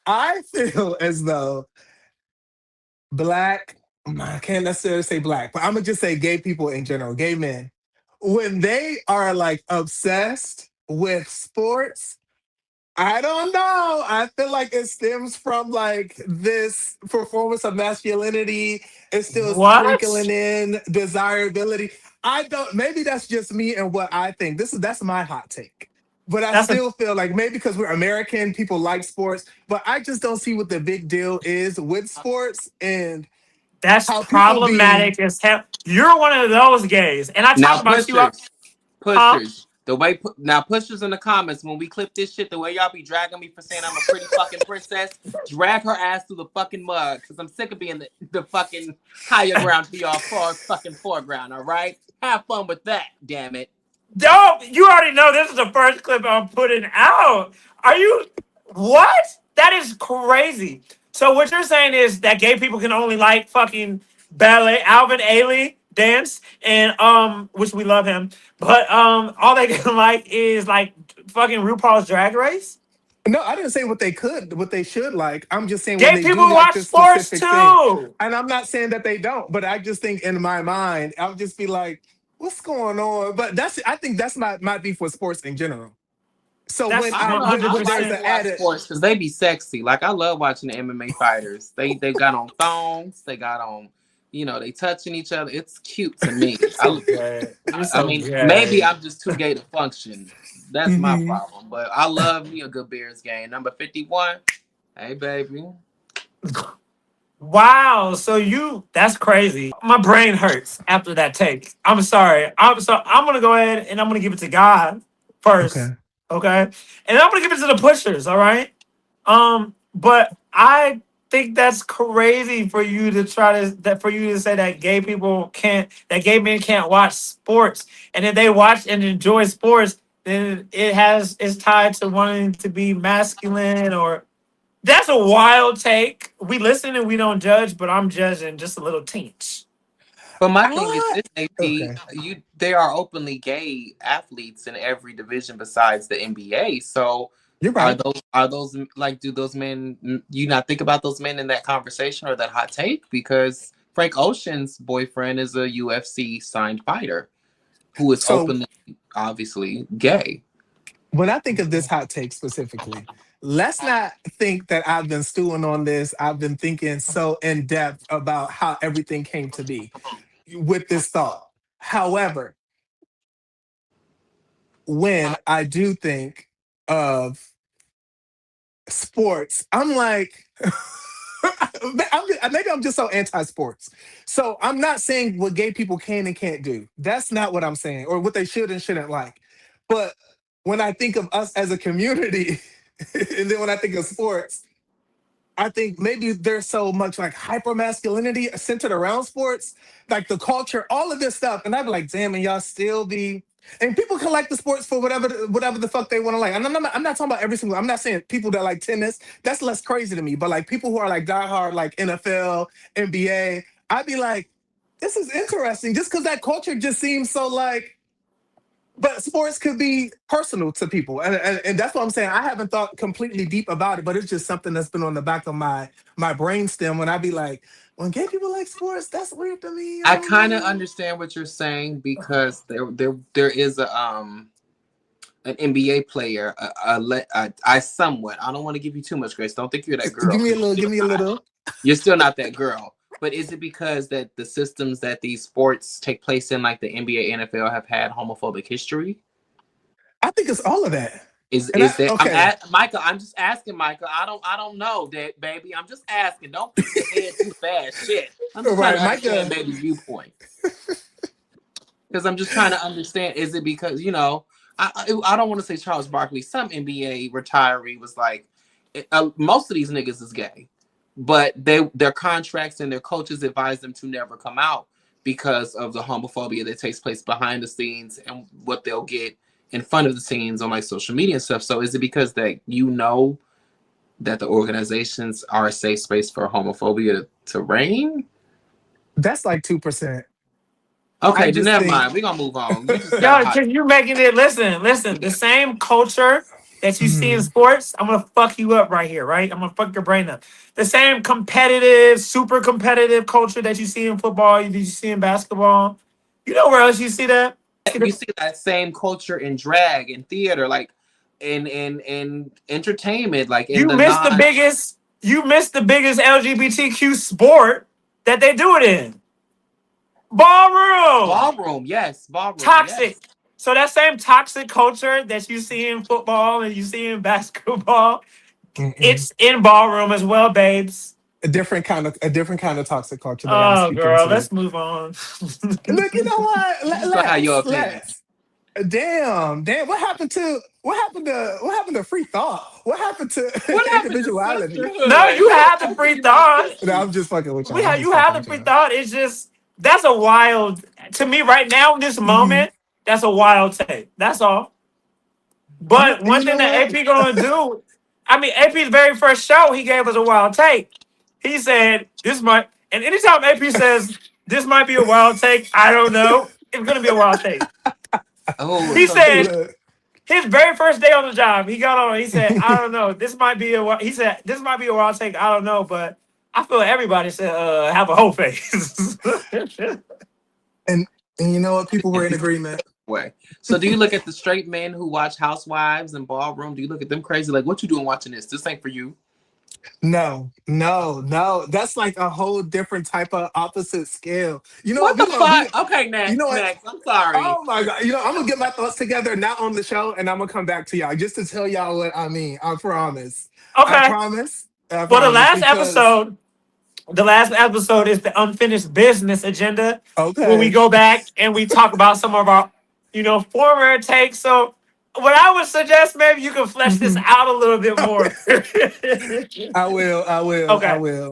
I feel as though black, I can't necessarily say black, but I'm gonna just say gay people in general, gay men, when they are like obsessed with sports, I don't know. I feel like it stems from like this performance of masculinity. It's still What? sprinkling in desirability. I don't. Maybe that's just me and what I think. That's my hot take. But I That's a still feel like maybe because we're American, people like sports. But I just don't see what the big deal is with sports and that's how people be. problematic as hell. You're one of those gays, and I Now talk about you up, pushers, huh? pushers. Now pushers in the comments when we clip this shit, the way y'all be dragging me for saying I'm a pretty fucking princess, drag her ass through the fucking mud because I'm sick of being the fucking higher ground to y'all far fucking foreground. All right, have fun with that. Damn it. Don't you already know this is the first clip I'm putting out? Are you what? That is crazy. So what you're saying is that gay people can only like fucking ballet, Alvin Ailey dance, and which we love him, but all they can like is like fucking RuPaul's Drag Race. No, I didn't say what they could, what they should like. I'm just saying when Gay they do people like watch this sports specific thing. too. And I'm not saying that they don't, but I just think in my mind, I'll just be like, what's going on? But I think that's my beef with sports in general. So That's I don't know. one hundred I when there's like an percent. to watch added, sports because they be sexy. Like I love watching the MMA fighters. They got on thongs. They got on, they touching each other. It's cute to me. So gay. You're I so mean, maybe gay. I'm just too gay to function. That's my Mhm. problem. But I love me a good Bears game. Number 51. Hey, baby. Wow, so that's crazy. My brain hurts after that take. I'm sorry. I'm gonna go ahead and I'm gonna give it to God first. Okay. Okay. And I'm gonna give it to the pushers, all right? But I think that's crazy for you to for you to say that gay men can't watch sports. And if they watch and enjoy sports, then it's tied to wanting to be masculine or that's a wild take. We listen and we don't judge, but I'm judging just a little teach. But my thing is Ah, this, AP, okay. they are openly gay athletes in every division besides the NBA. So You're right. are those like do those men you not think about those men in that conversation or that hot take? Because Frank Ocean's boyfriend is a UFC signed fighter who is So openly obviously gay. when I think of this hot take specifically, let's not think that I've been stewing on this. I've been thinking so in depth about how everything came to be with this thought. However, when I do think of sports, I'm like, maybe I'm just so anti-sports. So I'm not saying what gay people can and can't do. That's not what I'm saying, or what they should and shouldn't like. But when I think of us as a community, and then when I think of sports, I think maybe there's so much like hyper masculinity centered around sports, like the culture, all of this stuff. And I'd be like, damn, and y'all still be. And people can like the sports for whatever the fuck they want to like. And I'm not talking about every single. I'm not saying people that like tennis. That's less crazy to me. But like people who are like diehard like NFL, NBA, I'd be like, this is interesting. Just because that culture just seems so like but sports could be personal to people, and that's what I'm saying. I haven't thought completely deep about it, but it's just something that's been on the back of my brainstem when I be like, when gay people like sports, that's weird to me. I I don't kind of know. understand what you're saying because there is a an NBA player. I somewhat. I don't want to give you too much grace. Don't think you're that girl Give me a because little. you're Give still me a not. little. You're still not that girl. But is it because that the systems that these sports take place in, like the NBA, NFL, have had homophobic history? I think it's all of that. And Is that I'm okay, at Michael? I'm just asking, Michael. I don't know that, baby. I'm just asking. Don't think ahead too fast. Shit. I'm all just trying right, to understand Micah. baby's viewpoint because I'm just trying to understand. Is it because I don't want to say Charles Barkley. Some NBA retiree was like, most of these niggas is gay, but their contracts and their coaches advise them to never come out because of the homophobia that takes place behind the scenes and what they'll get in front of the scenes on like social media and stuff. So is it because that that the organizations are a safe space for homophobia to reign? That's like 2%. I Okay, then just never think mind. We're gonna move on. You just got a Yo, hot. because you're making it listen. The same culture. that you see in Mhm. sports, I'm gonna fuck you up right here, right? I'm gonna fuck your brain up. The same competitive, super competitive culture that you see in football, you see in basketball. You know where else you see that? You see that same culture in drag and theater, like in entertainment, like in You the missed the non biggest. You missed the biggest LGBTQ sport that they do it in. Ballroom. ballroom. Yes, ballroom. Yes. Toxic. So that same toxic culture that you see in football and you see in basketball, Mm-mm. it's in ballroom as well, babes. A different kind of toxic culture that I'm Oh, speaking girl, to. let's move on. Look, you know what? You just gonna have your opinion. Let's. Damn. What happened to free thought? What happened What to happened to individuality? No, sisterhood? you What have the happened to free thought. No, humanity? I'm just fucking with y'all. We I'm have just you fucking have the with free y'all. thought. It's just that's a wild to me right now in this Mhm. moment. That's a wild take. That's all. But one You thing know that what? AP gonna do, I mean, AP's very first show, he gave us a wild take. He said this might, and anytime AP says this might be a wild take, I don't know, it's gonna be a wild take. Oh, He so do you said Look, his very first day on the job, he got on. He said, I don't know, this might be a. He said this might be a wild take. I don't know, but I feel everybody should have a whole face. and and you know what? People were and in people agreement. way. So do you look at the straight men who watch Housewives and Ballroom? Do you look at them crazy? Like, what you doing watching this? This ain't for you. No. That's like a whole different type of opposite scale. You know What what? the fuck? Okay, You know next, what? next. I'm sorry. Oh my god! You know I'm gonna get my thoughts together, not on the show, and I'm gonna come back to y'all just to tell y'all what I mean. I promise. I Okay. promise. I For the promise. last Because episode, the last episode is the unfinished business agenda, where we okay. go back and we talk about some of our, former takes. So, what I would suggest, maybe you can flesh this Mhm. out a little bit more. I will. I will. I Okay. will.